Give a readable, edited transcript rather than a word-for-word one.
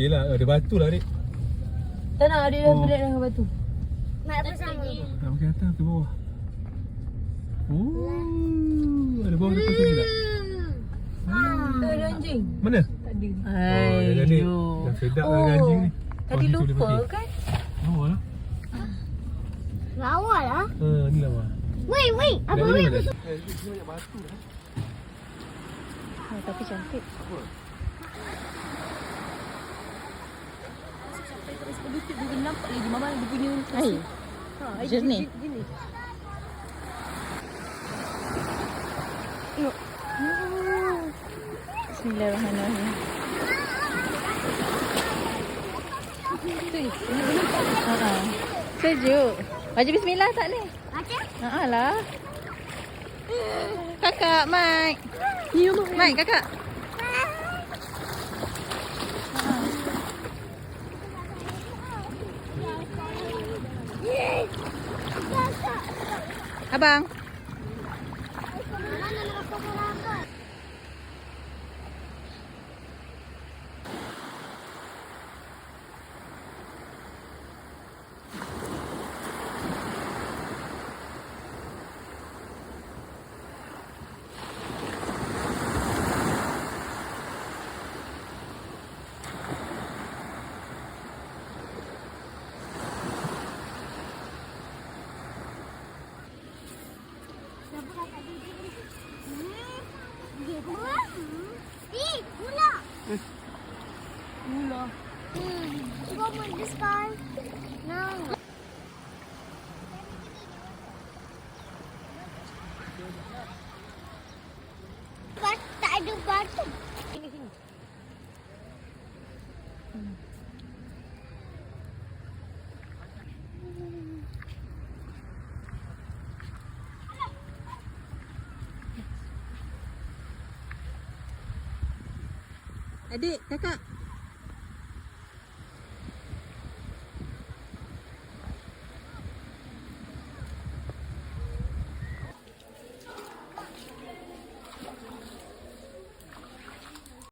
okey lah. Ada batu lah adik. Tak nak ada dah berat dengan batu. Nak bersama. Nak pakai atas ke bawah? Oh, ada bawah depan sini tak? Tak ada anjing. Mana? Tak ada. Jadi dah sedap dengan anjing ni. Tadi situ dia lupa pergi. kan? Lawa lah. Lawa lah. Ni lawa. Wait. Apa Dari wait? mana? Sini banyak batu dah. Tapi cantik. Dia nampak lagi mama dia punya Hai. Jernih. Gini. Bismillahirrahmanirrahim. Sejuk. Baca bismillah tak ni? Macam? Lah. Kakak, Mike. Mike, kakak. Abang. Gula. Go put this car. No. Tak ada batu. Adik, kakak.